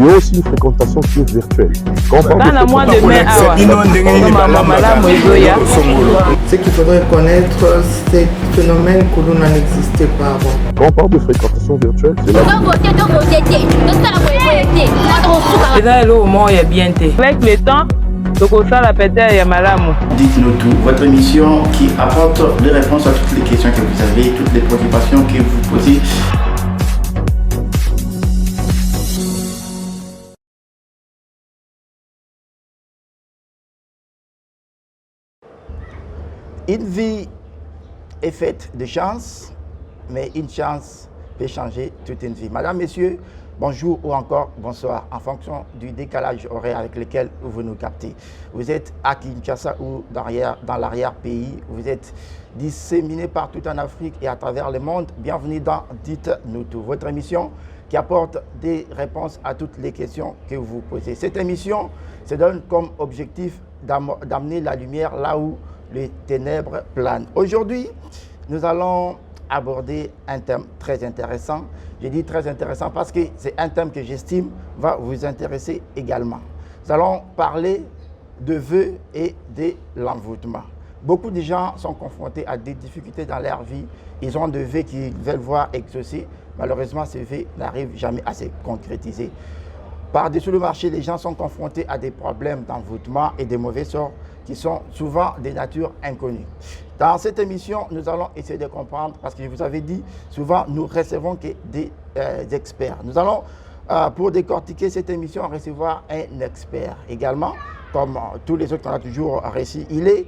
y a aussi une fréquentation qui est virtuelle. Ce qu'il faudrait connaître, c'est le phénomène que l'on n'existait pas avant. Quand on parle de fréquentation virtuelle, c'est avec le temps, dites-nous tout, votre émission qui apporte des réponses à toutes les questions que vous avez, toutes les préoccupations que vous posez. Une vie est faite de chance, mais une chance peut changer toute une vie. Madame, Messieurs, bonjour ou encore bonsoir, en fonction du décalage horaire avec lequel vous nous captez. Vous êtes à Kinshasa ou dans l'arrière-pays, vous êtes disséminés partout en Afrique et à travers le monde. Bienvenue dans Dites-nous tout, votre émission qui apporte des réponses à toutes les questions que vous posez. Cette émission se donne comme objectif d'amener la lumière là où les ténèbres planent. Aujourd'hui, nous allons aborder un thème très intéressant. Je dis très intéressant parce que c'est un thème que j'estime va vous intéresser également. Nous allons parler de vœux et de l'envoûtement. Beaucoup de gens sont confrontés à des difficultés dans leur vie. Ils ont des vœux qu'ils veulent voir exaucés. Malheureusement, ces vœux n'arrivent jamais à se concrétiser. Par-dessus le marché, les gens sont confrontés à des problèmes d'envoûtement et des mauvais sorts qui sont souvent des natures inconnues. Dans cette émission, nous allons essayer de comprendre, parce que je vous avais dit, souvent nous recevons que des experts. Nous allons, pour décortiquer cette émission, recevoir un expert également, comme tous les autres qu'on a toujours reçus. Il est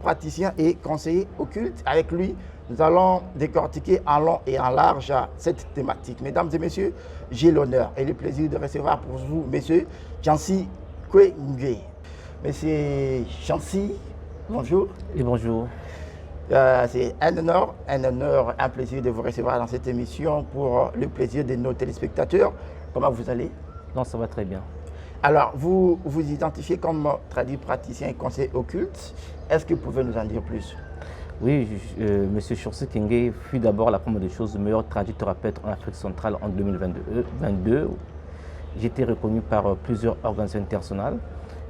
praticien et conseiller occulte. Avec lui, nous allons décortiquer en long et en large cette thématique. Mesdames et messieurs, j'ai l'honneur et le plaisir de recevoir pour vous, monsieur Chancy Kwenge. Monsieur Chancy, bonjour. Et bonjour. C'est un honneur, un plaisir de vous recevoir dans cette émission pour le plaisir de nos téléspectateurs. Comment vous allez? Non, ça va très bien. Alors, vous vous identifiez comme praticien et conseiller occulte. Est-ce que vous pouvez nous en dire plus? Oui, monsieur Chancy Kwenge fut d'abord la première des choses le meilleur traducteur en Afrique centrale en 2022. J'ai été reconnu par plusieurs organisations internationales.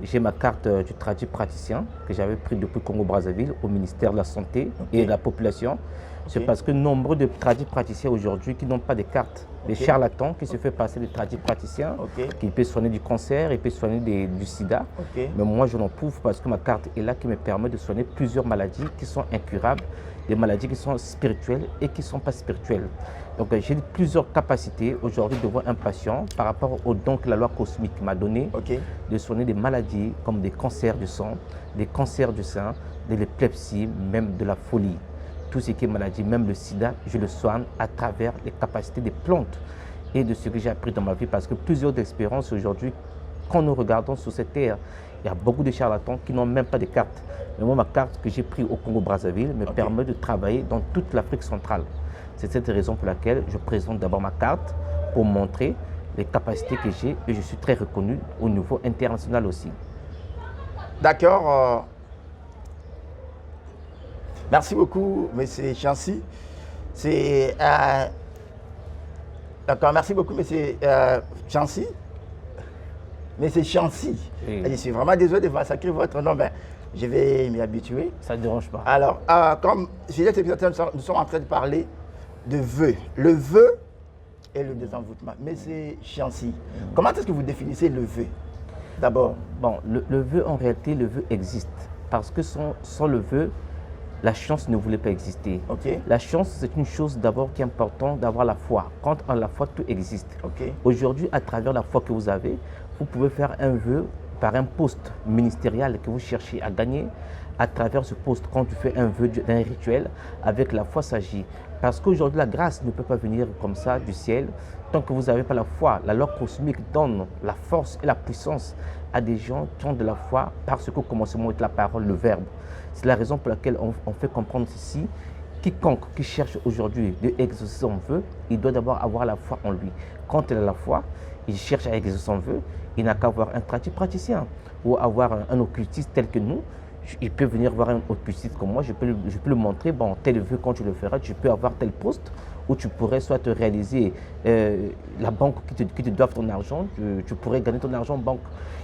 J'ai ma carte du praticien que j'avais pris depuis Congo-Brazzaville au ministère de la Santé et de la Population. C'est parce que nombreux de praticiens aujourd'hui qui n'ont pas de carte, des charlatans qui se font passer des praticiens, qui peuvent soigner du cancer, ils peuvent soigner du sida. Mais moi, je n'en prouve parce que ma carte est là qui me permet de soigner plusieurs maladies qui sont incurables, des maladies qui sont spirituelles et qui ne sont pas spirituelles. Donc j'ai plusieurs capacités aujourd'hui de voir un patient par rapport au don que la loi cosmique m'a donné de soigner des maladies comme des cancers du sang, des cancers du sein, de l'épilepsie, même de la folie. Tout ce qui est maladie, même le sida, je le soigne à travers les capacités des plantes et de ce que j'ai appris dans ma vie parce que plusieurs expériences aujourd'hui, quand nous regardons sur cette terre, il y a beaucoup de charlatans qui n'ont même pas de carte. Mais moi, ma carte que j'ai prise au Congo-Brazzaville me permet de travailler dans toute l'Afrique centrale. C'est cette raison pour laquelle je présente d'abord ma carte pour montrer les capacités que j'ai et je suis très reconnu au niveau international aussi. D'accord. Merci beaucoup, M. Chancy. D'accord, merci beaucoup, M. Chancy. Mais c'est Chancy. Oui. Je suis vraiment désolé de massacrer votre nom, mais je vais m'y habituer. Ça ne dérange pas. Alors, comme je disais, nous sommes en train de parler de vœux. Le vœu et le désenvoûtement. Mais c'est Chancy. Comment est-ce que vous définissez le vœu d'abord? Bon, le vœu, en réalité, le vœu existe. Parce que sans le vœu, la chance ne voulait pas exister. La chance, c'est une chose d'abord qui est importante d'avoir la foi. Quand on a la foi, tout existe. Aujourd'hui, à travers la foi que vous avez, vous pouvez faire un vœu par un poste ministériel que vous cherchez à gagner. À travers ce poste, quand tu fais un vœu d'un rituel, avec la foi s'agit. Parce qu'aujourd'hui, la grâce ne peut pas venir comme ça du ciel. Tant que vous n'avez pas la foi, la loi cosmique donne la force et la puissance à des gens qui ont de la foi parce qu'au commencement est la parole, le verbe. C'est la raison pour laquelle on fait comprendre ceci. Quiconque qui cherche aujourd'hui de exaucer son vœu, il doit d'abord avoir la foi en lui. Quand il a la foi, il cherche à exaucer son vœu, il n'a qu'à avoir un praticien ou avoir un occultiste tel que nous. Il peut venir voir un occultiste comme moi, je peux le montrer, bon, tel vœu, quand tu le feras, tu peux avoir tel poste où tu pourrais soit te réaliser la banque qui te doit ton argent, tu pourrais gagner ton argent en banque.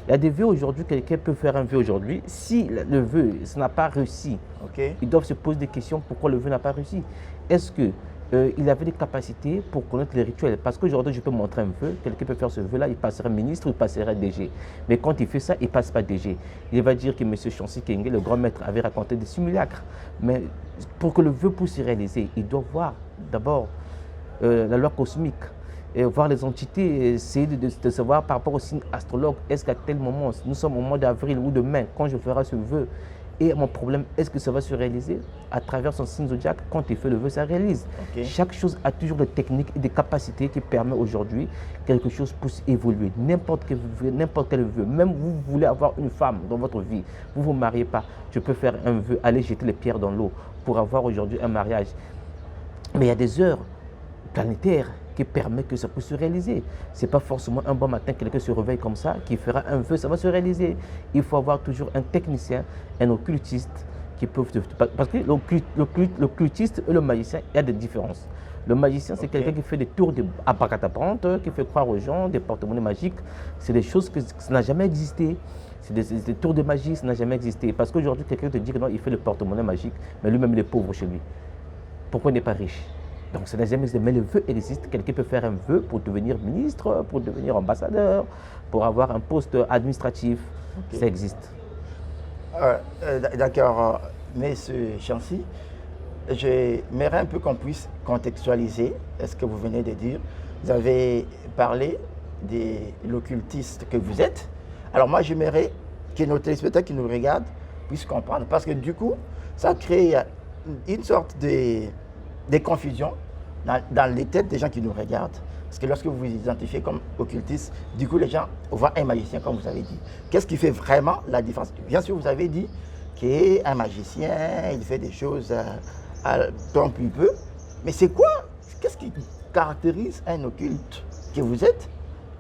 Il y a des vœux aujourd'hui, quelqu'un peut faire un vœu aujourd'hui. Si le vœu, ça n'a pas réussi, ils doivent se poser des questions pourquoi le vœu n'a pas réussi. Est-ce que il avait des capacités pour connaître les rituels? Parce qu'aujourd'hui, je peux montrer un vœu, quelqu'un peut faire ce vœu-là, il passerait ministre ou il passerait DG. Mais quand il fait ça, il ne passe pas DG. Il va dire que M. Chancy Kenge, le grand maître, avait raconté des simulacres. Mais pour que le vœu puisse se réaliser, il doit voir d'abord la loi cosmique, et voir les entités, essayer de savoir par rapport au signe astrologue, est-ce qu'à tel moment, nous sommes au mois d'avril ou de mai, quand je ferai ce vœu, et mon problème, est-ce que ça va se réaliser à travers son signe zodiaque? Quand il fait le vœu, ça réalise. Chaque chose a toujours des techniques et des capacités qui permettent aujourd'hui quelque chose puisse évoluer. N'importe quel vœu, même vous voulez avoir une femme dans votre vie, vous ne vous mariez pas, je peux faire un vœu, aller jeter les pierres dans l'eau pour avoir aujourd'hui un mariage. Mais il y a des heures planétaires qui permettent que ça puisse se réaliser. Ce n'est pas forcément un bon matin, quelqu'un se réveille comme ça, qui fera un vœu, ça va se réaliser. Il faut avoir toujours un technicien, un occultiste qui peuvent... Parce que l'occultiste et le magicien, il y a des différences. Le magicien, c'est quelqu'un qui fait des tours abracadabrantes, qui fait croire aux gens, des porte-monnaies magiques. C'est des choses que ça n'a jamais existé. C'est des tours de magie, ça n'a jamais existé. Parce qu'aujourd'hui, quelqu'un te dit que non, il fait le porte-monnaie magique, mais lui-même, il est pauvre chez lui. Pourquoi il n'est pas riche? Donc, ça n'a jamais existé. Mais le vœu existe. Quelqu'un peut faire un vœu pour devenir ministre, pour devenir ambassadeur, pour avoir un poste administratif. Ça existe. D'accord, Monsieur Chancy. J'aimerais un peu qu'on puisse contextualiser ce que vous venez de dire. Vous avez parlé de l'occultiste que vous êtes. Alors moi, j'aimerais que nos téléspectateurs qui nous regardent puissent comprendre. Parce que du coup, ça crée une sorte de confusion dans les têtes des gens qui nous regardent. Parce que lorsque vous vous identifiez comme occultiste, du coup, les gens voient un magicien, comme vous avez dit. Qu'est-ce qui fait vraiment la différence? Bien sûr, vous avez dit qu'un magicien, il fait des choses tant qu'il peut. Mais c'est quoi? Qu'est-ce qui caractérise un occulte que vous êtes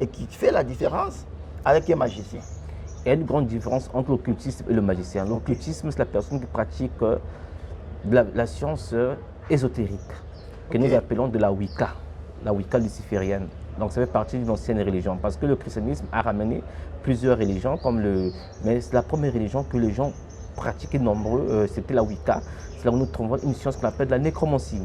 et qui fait la différence avec un magicien? Il y a une grande différence entre l'occultisme et le magicien. L'occultisme, c'est la personne qui pratique la science ésotérique, que nous appelons de la Wicca luciférienne. Donc ça fait partie d'une ancienne religion, parce que le christianisme a ramené plusieurs religions, mais c'est la première religion que les gens pratiquaient nombreux, c'était la Wicca. C'est là où nous trouvons une science qu'on appelle la nécromancie.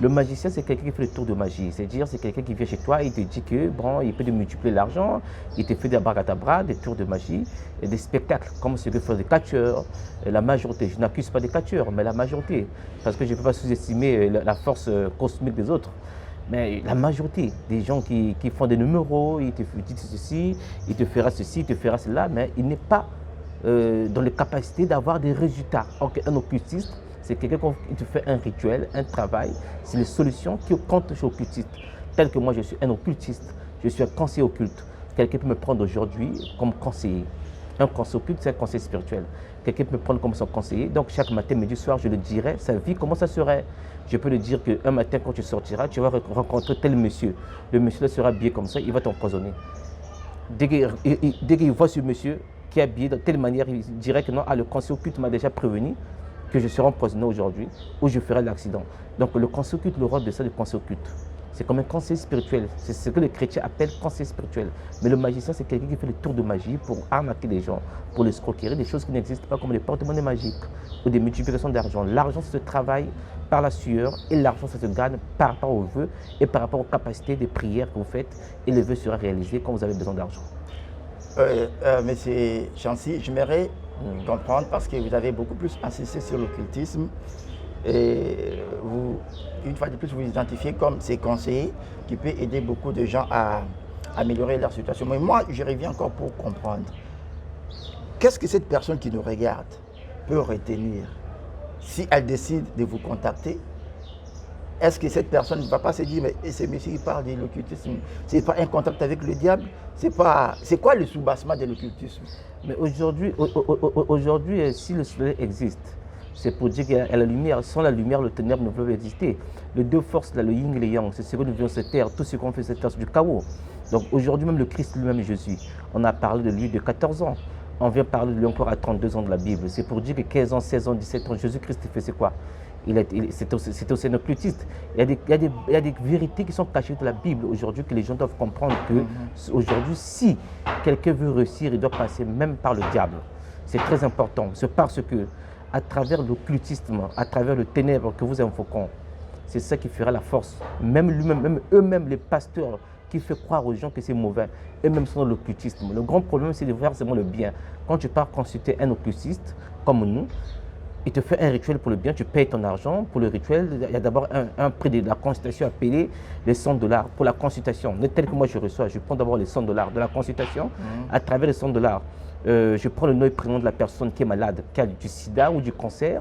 Le magicien, c'est quelqu'un qui fait le tour de magie. C'est-à-dire, c'est quelqu'un qui vient chez toi, il te dit que bon, il peut te multiplier l'argent, il te fait des abracadabra, des tours de magie, et des spectacles, comme ce que font les catcheurs. La majorité, je n'accuse pas des catcheurs, mais la majorité, parce que je ne peux pas sous-estimer la force cosmique des autres. Mais la majorité des gens qui font des numéros, ils te disent ceci, il te fera ceci, il te fera cela, mais il n'est pas dans les capacités d'avoir des résultats. Un occultiste, c'est quelqu'un qui te fait un rituel, un travail. C'est les solutions qui comptent chez l'occultiste. Tel que moi, je suis un occultiste, je suis un conseiller occulte. Quelqu'un peut me prendre aujourd'hui comme conseiller. Un conseiller occulte, c'est un conseiller spirituel. Quelqu'un peut me prendre comme son conseiller. Donc, chaque matin, midi, soir, je le dirai, sa vie, comment ça serait. Je peux le dire qu'un matin, quand tu sortiras, tu vas rencontrer tel monsieur. Le monsieur là sera habillé comme ça, il va t'empoisonner. Dès qu'il voit ce monsieur qui est habillé de telle manière, il dirait que non, le conseiller occulte m'a déjà prévenu que je serai empoisonné aujourd'hui ou je ferai l'accident. Donc le conseiller occulte, le rôle de ça, le conseiller occulte, c'est comme un conseiller spirituel. C'est ce que les chrétiens appellent conseiller spirituel. Mais le magicien, c'est quelqu'un qui fait le tour de magie pour arnaquer les gens, pour les escroqueries, des choses qui n'existent pas comme les porte-monnaies magiques ou des multiplications d'argent. L'argent, ça se travaille par la sueur et l'argent, ça se gagne par rapport aux vœux et par rapport aux capacités de prière que vous faites et le vœu sera réalisé quand vous avez besoin d'argent. Monsieur Chancy, j'aimerais comprendre parce que vous avez beaucoup plus insisté sur l'occultisme et vous, une fois de plus, vous identifiez comme ces conseillers qui peuvent aider beaucoup de gens à améliorer leur situation. Mais moi, je reviens encore pour comprendre. Qu'est-ce que cette personne qui nous regarde peut retenir si elle décide de vous contacter? Est-ce que cette personne ne va pas se dire, mais ce monsieur il parle de l'occultisme, c'est pas un contact avec le diable? C'est quoi le soubassement de l'occultisme? Mais aujourd'hui, si le soleil existe, c'est pour dire qu'il y a la lumière. Sans la lumière, le ténèbre ne peut exister. Les deux forces, là, le yin et le yang, c'est ce que nous vivons sur cette terre. Tout ce qu'on fait sur cette terre, c'est du chaos. Donc aujourd'hui, même le Christ lui-même, Jésus, on a parlé de lui de 14 ans. On vient parler de lui encore à 32 ans de la Bible. C'est pour dire que 15 ans, 16 ans, 17 ans, Jésus-Christ fait c'est quoi? C'était aussi un occultiste. Il y a des vérités qui sont cachées dans la Bible aujourd'hui que les gens doivent comprendre que aujourd'hui, si quelqu'un veut réussir, il doit passer même par le diable. C'est très important. C'est parce que à travers l'occultisme, à travers le ténèbre que vous invoquons, c'est ça qui fera la force. Même eux-mêmes, les pasteurs qui font croire aux gens que c'est mauvais, eux-mêmes sont dans l'occultisme. Le grand problème, c'est de faire seulement le bien. Quand tu pars consulter un occultiste, comme nous, il te fait un rituel pour le bien, tu payes ton argent. Pour le rituel, il y a d'abord un prix de la consultation à payer, les $100 pour la consultation. Tel que moi je reçois, je prends d'abord les $100 de la consultation. À travers les $100, je prends le nom et prénom de la personne qui est malade, qui a du sida ou du cancer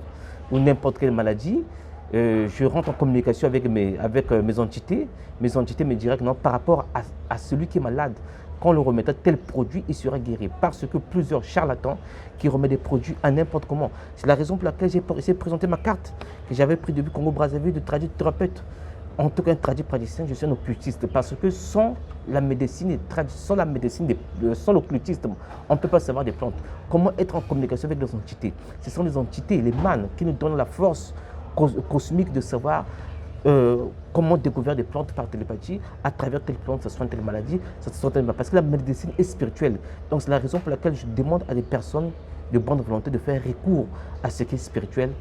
ou n'importe quelle maladie. Je rentre en communication avec mes entités. Mes entités me diraient que non, par rapport à celui qui est malade, quand on le remettra tel produit, il sera guéri. Parce que plusieurs charlatans qui remettent des produits à n'importe comment. C'est la raison pour laquelle j'ai essayé de présenter ma carte que j'avais prise depuis Congo-Brazzaville de tradithérapeute. En tout cas, un tradipraticien, je suis un occultiste. Parce que sans la médecine, sans l'occultisme, on ne peut pas savoir des plantes. Comment être en communication avec les entités? Ce sont les entités, les mânes, qui nous donnent la force cosmique de savoir comment découvrir des plantes par télépathie, à travers telle plante, ça soit telle maladie, ça soit telle maladie. Parce que la médecine est spirituelle. Donc c'est la raison pour laquelle je demande à des personnes de bonne volonté de faire recours à ce qui est spirituel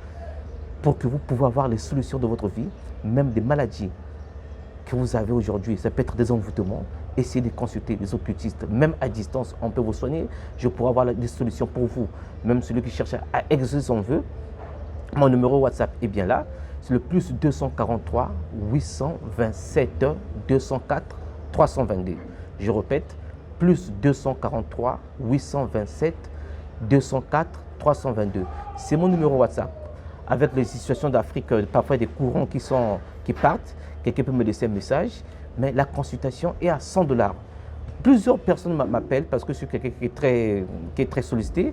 pour que vous puissiez avoir les solutions de votre vie, même des maladies que vous avez aujourd'hui. Ça peut être des envoûtements. Essayez de consulter les occultistes, même à distance, on peut vous soigner. Je pourrais avoir des solutions pour vous. Même celui qui cherche à exaucer son vœu, mon numéro WhatsApp est bien là. C'est le plus 243 827 204 322. Je répète, plus 243 827 204 322. C'est mon numéro WhatsApp. Avec les situations d'Afrique, parfois des courants qui partent, quelqu'un peut me laisser un message, mais la consultation est à $100. Plusieurs personnes m'appellent parce que je suis quelqu'un qui est très sollicité.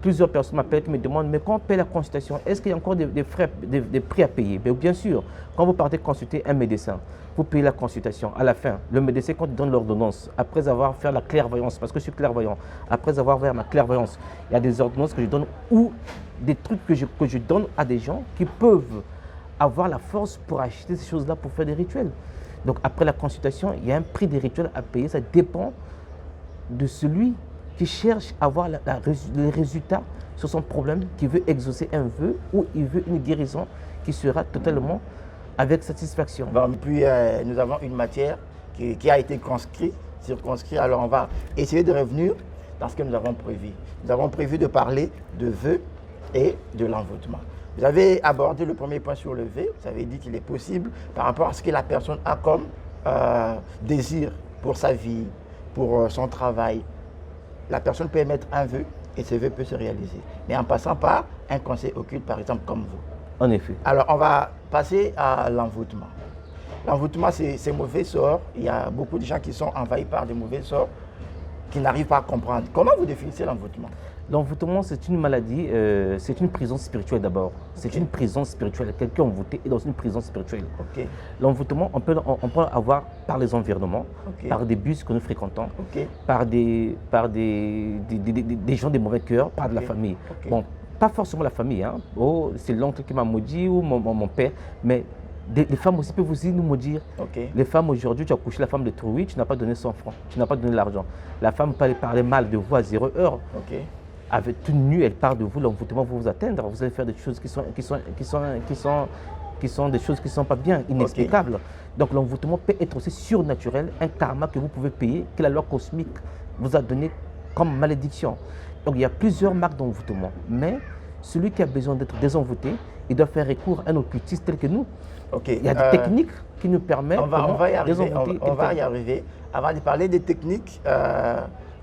Plusieurs personnes m'appellent qui me demandent, mais quand on paie la consultation, est-ce qu'il y a encore des frais, des prix à payer? Bien sûr, quand vous partez consulter un médecin, vous payez la consultation. À la fin, le médecin, quand il donne l'ordonnance, après avoir fait la clairvoyance, parce que je suis clairvoyant, après avoir fait ma clairvoyance, il y a des ordonnances que je donne ou des trucs que je donne à des gens qui peuvent avoir la force pour acheter ces choses-là pour faire des rituels. Donc après la consultation, il y a un prix des rituels à payer, ça dépend de celui qui cherche à avoir les résultats sur son problème, qui veut exaucer un vœu ou il veut une guérison qui sera totalement avec satisfaction. Bon, puis nous avons une matière qui a été circonscrite. Alors on va essayer de revenir dans ce que nous avons prévu. Nous avons prévu de parler de vœux et de l'envoûtement. Vous avez abordé le premier point sur le vœu. Vous avez dit qu'il est possible par rapport à ce que la personne a comme désir pour sa vie, pour son travail. La personne peut émettre un vœu et ce vœu peut se réaliser. Mais en passant par un conseil occulte, par exemple, comme vous. En effet. Alors, on va passer à l'envoûtement. L'envoûtement, c'est mauvais sort. Il y a beaucoup de gens qui sont envahis par des mauvais sorts qui n'arrivent pas à comprendre. Comment vous définissez l'envoûtement? L'envoûtement, c'est une maladie, c'est une prison spirituelle d'abord. C'est une prison spirituelle. Quelqu'un envoûté est dans une prison spirituelle. L'envoûtement, on peut avoir par les environnements, par des bus que nous fréquentons, par des gens de mauvais cœur, par de la famille. Bon, pas forcément la famille, hein. Oh, c'est l'oncle qui m'a maudit ou mon père, mais les femmes aussi peuvent aussi nous maudire. Les femmes aujourd'hui, tu as couché la femme de Trouille, tu n'as pas donné 100 francs, tu n'as pas donné l'argent. La femme peut parler mal de vous à 0 heure. Avec toute nue, elle parle de vous, l'envoûtement va vous atteindre. Vous allez faire des choses qui sont des choses qui ne sont pas bien, inexplicables. Donc l'envoûtement peut être aussi surnaturel, un karma que vous pouvez payer, que la loi cosmique vous a donné comme malédiction. Donc il y a plusieurs marques d'envoûtement. Mais celui qui a besoin d'être désenvoûté, il doit faire recours à un occultiste tel que nous. Il y a des techniques qui nous permettent de on va y arriver. Avant de parler des techniques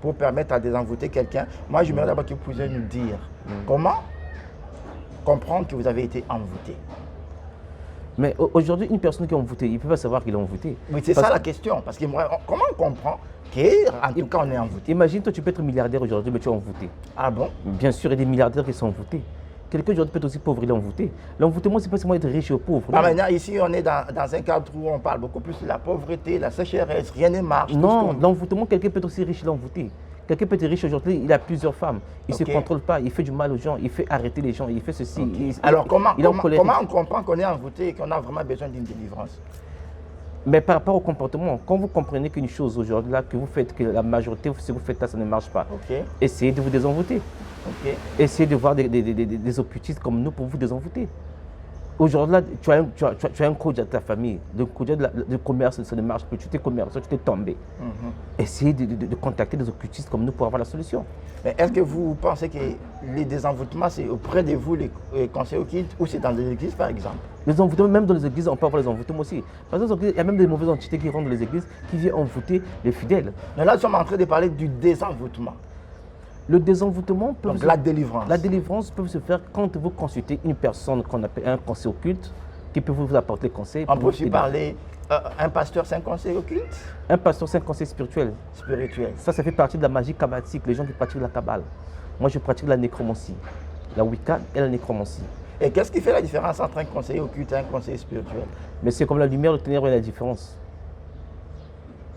pour permettre à désenvoûter quelqu'un, moi je voudrais d'abord que vous puissiez nous dire comment comprendre que vous avez été envoûté. Mais aujourd'hui, une personne qui est envoûtée, il ne peut pas savoir qu'il est envoûté. Oui, c'est ça la question. Parce que comment on comprend qu'en tout cas on est envoûté? Imagine, toi tu peux être milliardaire aujourd'hui, mais tu es envoûté. Ah bon? Bien sûr, il y a des milliardaires qui sont envoûtés. Quelqu'un aujourd'hui peut être aussi pauvre, il est envoûté. L'envoûtement, c'est pas seulement être riche ou pauvre. Ah, maintenant, ici, on est dans un cadre où on parle beaucoup plus de la pauvreté, la sécheresse, rien ne marche. Non, l'envoûtement, quelqu'un peut être aussi riche et l'envoûté. Quelqu'un peut être riche aujourd'hui, il a plusieurs femmes. Il ne Ok. se contrôle pas, il fait du mal aux gens, il fait arrêter les gens, il fait ceci. Alors, comment il est en colère. on comprend qu'on est envoûté et qu'on a vraiment besoin d'une délivrance? Mais par rapport au comportement, quand vous comprenez qu'une chose aujourd'hui, là, que vous faites, que la majorité, ce que vous faites là, ça ne marche pas, Ok, essayez de vous désenvoûter. ok. Essayez de voir des occultistes comme nous pour vous désenvoûter. Aujourd'hui, là, tu as un coach de ta famille, le coach de commerce, ça ne marche plus, tu t'es commerçant, tu t'es tombé. Essayez de contacter des occultistes comme nous pour avoir la solution. Mais est-ce que vous pensez que les désenvoûtements, c'est auprès de vous, les conseillers occultes, ou c'est dans les églises, par exemple? Les envoûtements, même dans les églises, on peut avoir les envoûtements aussi. Parce qu'il y a même des mauvaises entités qui rentrent dans les églises, qui viennent envoûter les fidèles. Mais là, nous sommes en train de parler du désenvoûtement, Le désenvoûtement peut donc la délivrance. La délivrance peut se faire quand vous consultez une personne qu'on appelle un conseiller occulte, qui peut vous apporter conseil. On pour peut vous aussi aider. parler, un pasteur, c'est un conseiller occulte, Un pasteur, c'est un conseil spirituel. spirituel. Ça fait partie de la magie kabbatique, les gens qui pratiquent la kabbale. Moi, je pratique la nécromancie, la Wicca et la nécromancie. Et qu'est-ce qui fait la différence entre un conseiller occulte et un conseiller spirituel? Mais c'est comme la lumière, le ténèbre et la différence.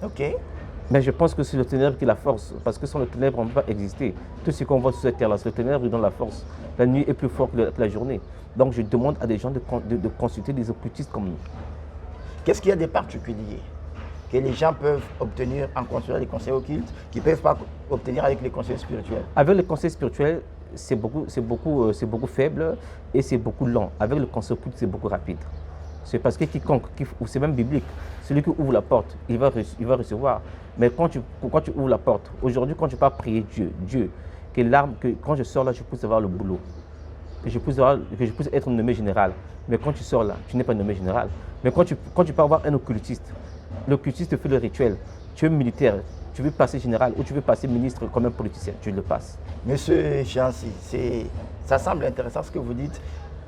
Ok. Mais je pense que c'est le ténèbre qui est la force, parce que sans le ténèbre, on ne peut pas exister. Tout ce qu'on voit sur cette terre-là, c'est le ténèbre qui donne la force. La nuit est plus forte que la journée. Donc je demande à des gens de consulter des occultistes comme nous. Qu'est-ce qu'il y a de particulier que les gens peuvent obtenir en consultant les conseillers occultes qu'ils ne peuvent pas obtenir avec les conseillers spirituels? Avec le conseil spirituel, c'est beaucoup faible et c'est beaucoup lent. Avec le conseil occulte, c'est beaucoup rapide. C'est parce que quiconque, c'est même biblique, celui qui ouvre la porte, il va recevoir. Mais quand tu ouvres la porte, aujourd'hui, quand tu vas prier Dieu, que quand je sors là, je puisse avoir le boulot, que je puisse être nommé général. Mais quand tu sors là, tu n'es pas nommé général. Mais quand tu peux avoir un occultiste, l'occultiste fait le rituel, tu es militaire, tu veux passer général ou tu veux passer ministre comme un politicien, tu le passes. Monsieur Chancy, ça semble intéressant ce que vous dites.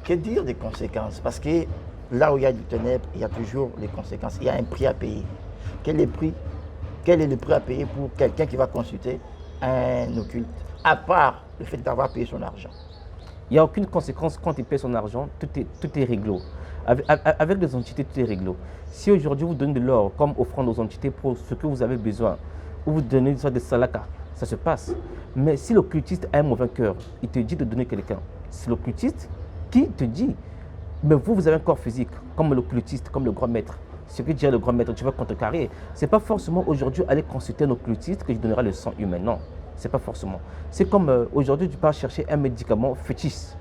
Que dire des conséquences? Parce que là où il y a du ténèbre, il y a toujours les conséquences. Il y a un prix à payer. Quel est le prix à payer pour quelqu'un qui va consulter un occulte, à part le fait d'avoir payé son argent? Il n'y a aucune conséquence quand il paie son argent, tout est réglo. Avec les entités, tout est réglo. Si aujourd'hui vous donnez de l'or comme offrande aux entités pour ce que vous avez besoin, ou vous donnez soit des salakas, ça se passe. Mais si l'occultiste a un mauvais cœur, il te dit de donner quelqu'un. C'est l'occultiste qui te dit, mais vous avez un corps physique, comme l'occultiste, comme le grand maître. Ce que dit le grand maître, tu vas contrecarrer. Ce n'est pas forcément aujourd'hui aller consulter un occultiste que je donnerai le sang humain, non. C'est pas forcément. C'est comme aujourd'hui, tu pars chercher un médicament fétiche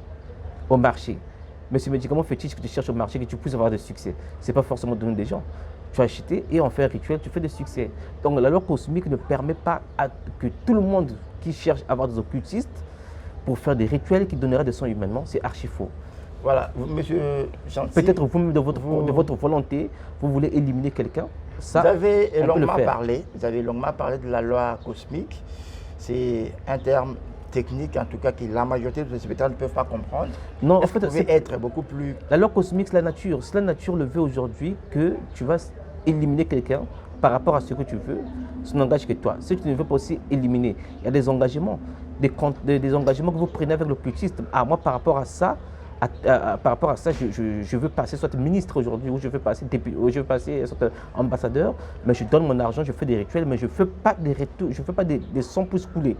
au marché. Mais ce médicament fétiche que tu cherches au marché, que tu puisses avoir de succès, ce n'est pas forcément donner des gens. Tu as acheté et on fait un rituel, tu fais des succès. Donc la loi cosmique ne permet pas que tout le monde qui cherche à avoir des occultistes pour faire des rituels qui donneraient des sons humainement, c'est archi faux. Voilà, monsieur Chancy. Peut-être vous-même de votre volonté, vous voulez éliminer quelqu'un. Ça, Vous avez on peut le faire. longuement parlé de la loi cosmique. C'est un terme technique, en tout cas, que la majorité des spectateurs ne peuvent pas comprendre. Non, en Est-ce que fait, vous pouvez être beaucoup plus... la loi cosmique, c'est la nature. Si la nature le veut aujourd'hui, que tu vas éliminer quelqu'un par rapport à ce que tu veux, ça n'engage que toi. Si tu ne veux pas aussi éliminer, il y a des engagements, des engagements que vous prenez avec l'occultiste. Ah, moi, par rapport à ça, je veux passer soit ministre aujourd'hui, ou je veux passer député, ou je veux passer soit ambassadeur, mais je donne mon argent, je fais des rituels, mais je ne fais pas des retours, je fais pas des sangs plus couler.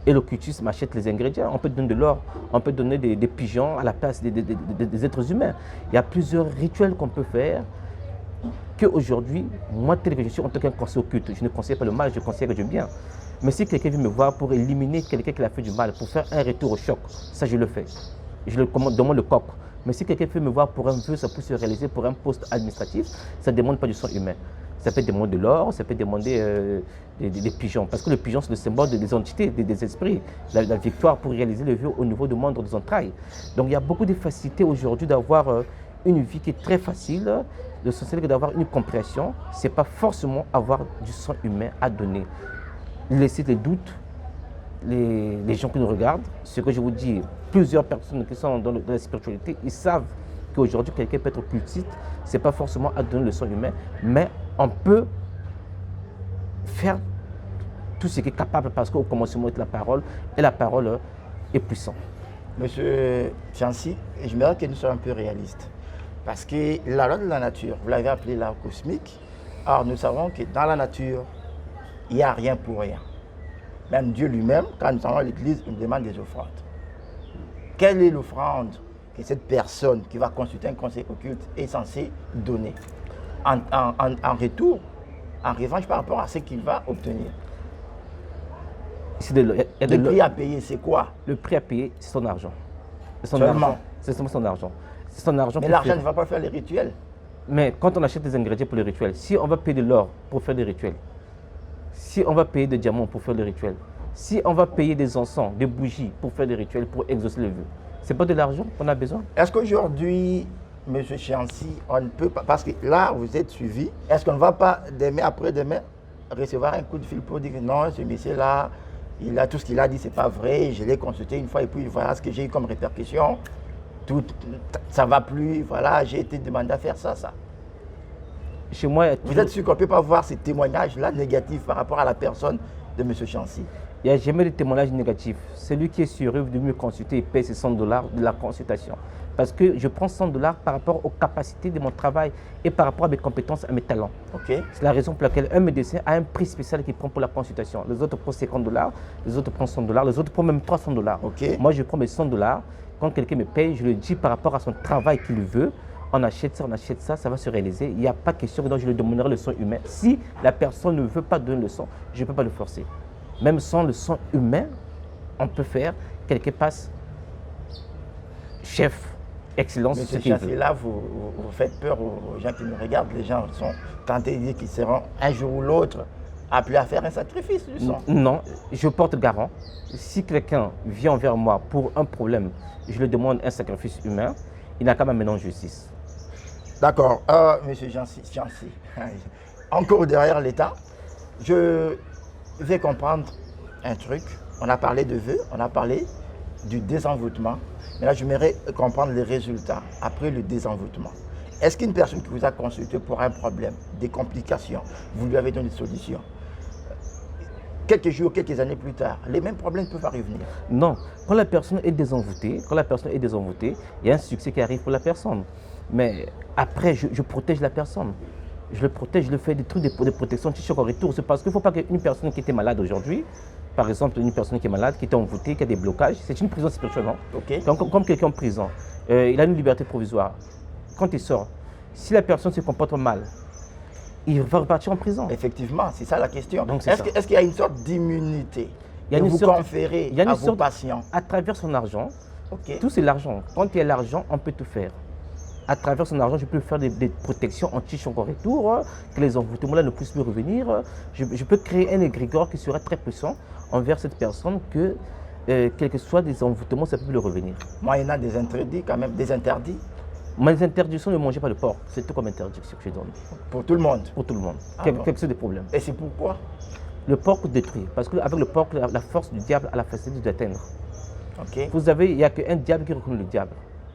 Et l'occultiste m'achète les ingrédients. On peut donner de l'or, on peut donner des pigeons à la place des êtres humains. Il y a plusieurs rituels qu'on peut faire qu'aujourd'hui, moi tel que je suis en tant qu'un conseiller occulte, je ne conseille pas le mal, je conseille du bien. Mais si quelqu'un veut me voir pour éliminer quelqu'un qui a fait du mal, pour faire un retour au choc, ça je le fais. Je le demande le coq. Mais si quelqu'un veut me voir pour un vœu, ça peut se réaliser pour un poste administratif, ça ne demande pas du sang humain. Ça peut demander de l'or, ça peut demander des pigeons. Parce que le pigeon, c'est le symbole des entités, des esprits. La victoire pour réaliser le vœu au niveau du monde des entrailles. Donc il y a beaucoup de facilité aujourd'hui d'avoir une vie qui est très facile. L'essentiel est d'avoir une compréhension. Ce n'est pas forcément avoir du sang humain à donner. Laissez les doutes, les gens qui nous regardent. Ce que je vous dis, plusieurs personnes qui sont dans la spiritualité, ils savent qu'aujourd'hui, quelqu'un peut être occultiste. Ce n'est pas forcément à donner le sang humain, mais on peut faire tout ce qui est capable parce qu'au commencement est la parole et la parole est puissante. Monsieur Chancy, j'aimerais que nous soyons un peu réalistes. Parce que la loi de la nature, vous l'avez appelée la loi cosmique. Or, nous savons que dans la nature, il n'y a rien pour rien. Même Dieu lui-même, quand nous allons à l'église, il nous demande des offrandes. Quelle est l'offrande que cette personne qui va consulter un conseil occulte est censée donner en retour, en revanche par rapport à ce qu'il va obtenir? Le prix à payer, c'est quoi? Le prix à payer, c'est son argent. C'est son Seulement. argent. C'est seulement son argent. C'est son argent. Mais l'argent ne va pas faire les rituels. Mais quand on achète des ingrédients pour les rituels, si on va payer de l'or pour faire des rituels, si on va payer des diamants pour faire des rituels, si on va payer des encens, des bougies pour faire des rituels, pour exaucer les vœux, c'est pas de l'argent qu'on a besoin? Est-ce qu'aujourd'hui, M. Chianci, on ne peut pas, parce que là, vous êtes suivi, est-ce qu'on ne va pas, demain après-demain, recevoir un coup de fil pour dire que non, ce monsieur-là, il a tout ce qu'il a dit, c'est pas vrai, je l'ai consulté une fois et puis voilà ce que j'ai eu comme répercussion, tout, ça va plus, voilà, j'ai été demandé à faire ça. Chez moi, Vous êtes sûr qu'on ne peut pas voir ces témoignages-là négatifs par rapport à la personne de M. Chianci? il n'y a jamais de témoignage négatif. Celui qui est sûr de me consulter, il paye ses $100 de la consultation. Parce que je prends $100 par rapport aux capacités de mon travail et par rapport à mes compétences, à mes talents. Okay. C'est la raison pour laquelle un médecin a un prix spécial qu'il prend pour la consultation. Les autres prennent $50, les autres prennent $100, les autres prennent même $300. Okay. Moi, je prends mes $100. Quand quelqu'un me paye, je le dis par rapport à son travail qu'il veut. On achète ça, ça va se réaliser. Il n'y a pas question que je lui demanderai le sang humain. Si la personne ne veut pas donner le sang, je ne peux pas le forcer. Même sans le sang humain, on peut faire. Quelqu'un passe, chef, excellence, Monsieur ce qu'il Chianci, veut. là, vous faites peur aux gens qui nous regardent. Les gens sont tentés de dire qu'ils seront un jour ou l'autre appelés à faire un sacrifice du sang. Non, je porte garant. Si quelqu'un vient vers moi pour un problème, je lui demande un sacrifice humain, il n'a qu'à m'amener en justice. D'accord. Monsieur Chianci, encore derrière l'État, je vais comprendre un truc. On a parlé de vœux, on a parlé du désenvoûtement. Mais là, j'aimerais comprendre les résultats après le désenvoûtement. Est-ce qu'une personne qui vous a consulté pour un problème, des complications, vous lui avez donné des solutions, quelques jours, quelques années plus tard, les mêmes problèmes peuvent revenir? Non, quand la personne est désenvoûtée, il y a un succès qui arrive pour la personne. Mais après, je protège la personne. Je le protège, je le fais des trucs de protection en retour. C'est parce qu'il ne faut pas qu'une personne qui était malade aujourd'hui, par exemple une personne qui est malade, qui était envoûtée, qui a des blocages, c'est une prison spirituelle, non? Okay. Comme quelqu'un en prison, il a une liberté provisoire. Quand il sort, si la personne se comporte mal, il va repartir en prison. Effectivement, c'est ça la question. Est-ce qu'il y a une sorte d'immunité que vous conférez à vos patients? À travers son argent, okay. Tout c'est l'argent. Quand il y a l'argent, on peut tout faire. À travers son argent, je peux faire des protections anti-choc en retour, que les envoûtements-là ne puissent plus revenir. Je peux créer un égrégore qui sera très puissant envers cette personne que, quel que soit des envoûtements, ça peut plus le revenir. Moyennant des interdits quand même, des interdits? Mes interdictions, ne mangez pas de porc. C'est tout comme interdiction que je donne. Pour tout le monde? Pour tout le monde. Ah Quel bon. que soit des problèmes. Et c'est pourquoi? Le porc détruit. Parce qu'avec le porc, la force du diable a la facilité d'atteindre. Okay. Vous savez, il n'y a qu'un diable qui reconnaît le diable.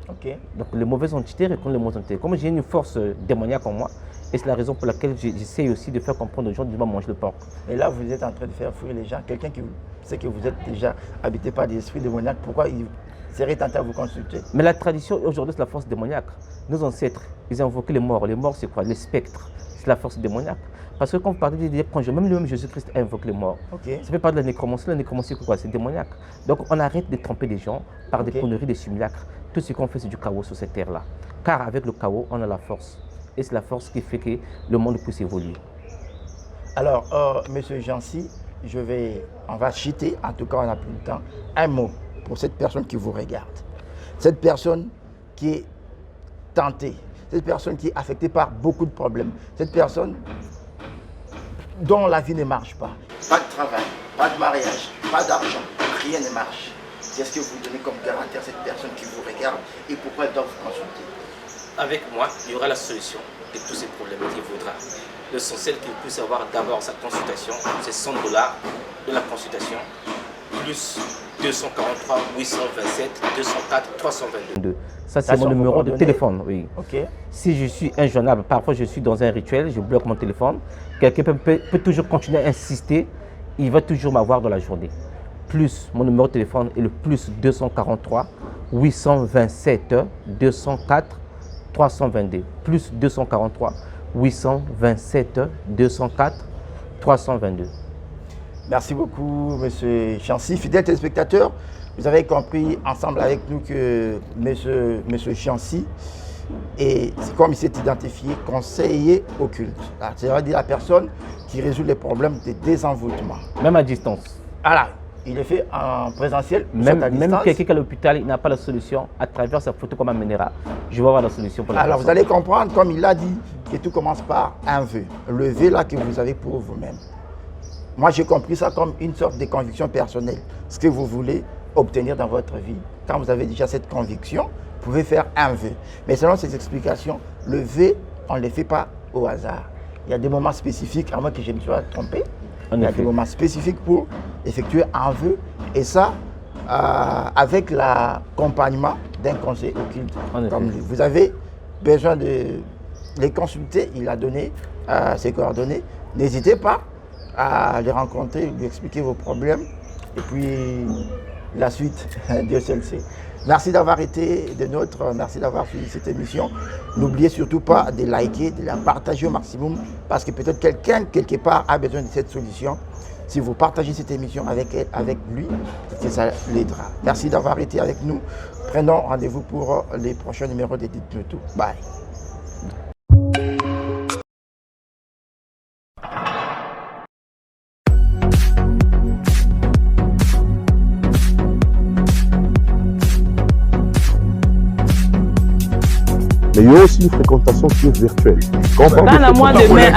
Okay. Donc les mauvaises entités reconnaissent les mauvaises entités. Comme j'ai une force démoniaque en moi, et c'est la raison pour laquelle j'essaie aussi de faire comprendre aux gens de manger le porc. Et là, vous êtes en train de faire fuir les gens. Quelqu'un qui sait que vous êtes déjà habité par des esprits démoniaques, pourquoi il serait tenté à vous consulter? Mais la tradition aujourd'hui, c'est la force démoniaque. Nos ancêtres, ils ont invoqué les morts. Les morts, c'est quoi? Les spectres. C'est la force démoniaque. Parce que quand vous parlez des conjures, même lui-même Jésus-Christ invoque les morts. Okay. Ça fait partie de la nécromancie. La nécromancie, c'est quoi? C'est démoniaque. Donc on arrête de tromper les gens par des conneries, des simulacres. Tout ce qu'on fait, c'est du chaos sur cette terre-là. Car avec le chaos, on a la force. Et c'est la force qui fait que le monde puisse évoluer. Alors, Monsieur Chianci, on va cheater, en tout cas on n'a plus le temps, un mot pour cette personne qui vous regarde. Cette personne qui est tentée, cette personne qui est affectée par beaucoup de problèmes, cette personne dont la vie ne marche pas. Pas de travail, pas de mariage, pas d'argent, rien ne marche. Qu'est-ce que vous donnez comme garantie à cette personne qui vous regarde et pourquoi elle doit vous consulter? Avec moi, il y aura la solution de tous ces problèmes qu'il voudra. L'essentiel qu'il puisse avoir d'abord sa consultation, c'est $100 de la consultation, plus 243 827 204 322. Ça, c'est mon numéro de téléphone. Oui. Okay. Si je suis injoignable, parfois je suis dans un rituel, je bloque mon téléphone. Quelqu'un peut toujours continuer à insister, il va toujours m'avoir dans la journée. Plus mon numéro de téléphone est le plus 243 827 204 322. Plus 243 827 204 322. Merci beaucoup, M. Chancy. Fidèles téléspectateurs, vous avez compris ensemble avec nous que M. Chancy, et c'est comme il s'est identifié, conseiller occulte. C'est-à-dire la personne qui résout les problèmes de désenvoûtement. Même à distance. Alors, il est fait en présentiel, même distance. quelqu'un qui est à l'hôpital, il n'a pas la solution. À travers sa photo comme amènera, je vais avoir la solution pour la Alors, personne. vous allez comprendre, comme il l'a dit, que tout commence par un vœu. Le vœu là que vous avez pour vous-même. Moi, j'ai compris ça comme une sorte de conviction personnelle. Ce que vous voulez obtenir dans votre vie. Quand vous avez déjà cette conviction, vous pouvez faire un vœu. Mais selon ces explications, le vœu, on ne le fait pas au hasard. Il y a des moments spécifiques, à moins que je me sois trompé. Il y a des moments spécifiques pour effectuer un vœu. Et ça, avec l'accompagnement d'un conseiller occulte. Comme vous avez besoin de les consulter, il a donné ses coordonnées. N'hésitez pas à les rencontrer, lui expliquer vos problèmes. Et puis, la suite, Dieu seul sait. Merci d'avoir été des nôtres, merci d'avoir suivi cette émission. N'oubliez surtout pas de liker, de la partager au maximum, parce que peut-être quelqu'un, quelque part, a besoin de cette solution. Si vous partagez cette émission avec lui, ça l'aidera. Merci d'avoir été avec nous. Prenons rendez-vous pour les prochains numéros de Dites-nous tout. Bye. Mais il y a aussi une fréquentation qui est virtuelle. Quand on parle Quand la mois de mai,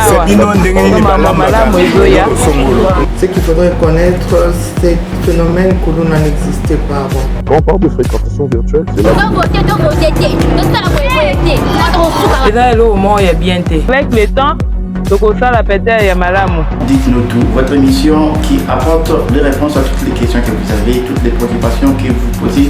Ce qu'il faudrait connaître, c'est le phénomène que l'on n'existait pas avant. Quand on parle de fréquentation virtuelle, c'est là. Avec le temps, Dites-nous tout, votre émission qui apporte des réponses à toutes les questions que vous avez, toutes les préoccupations que vous posez.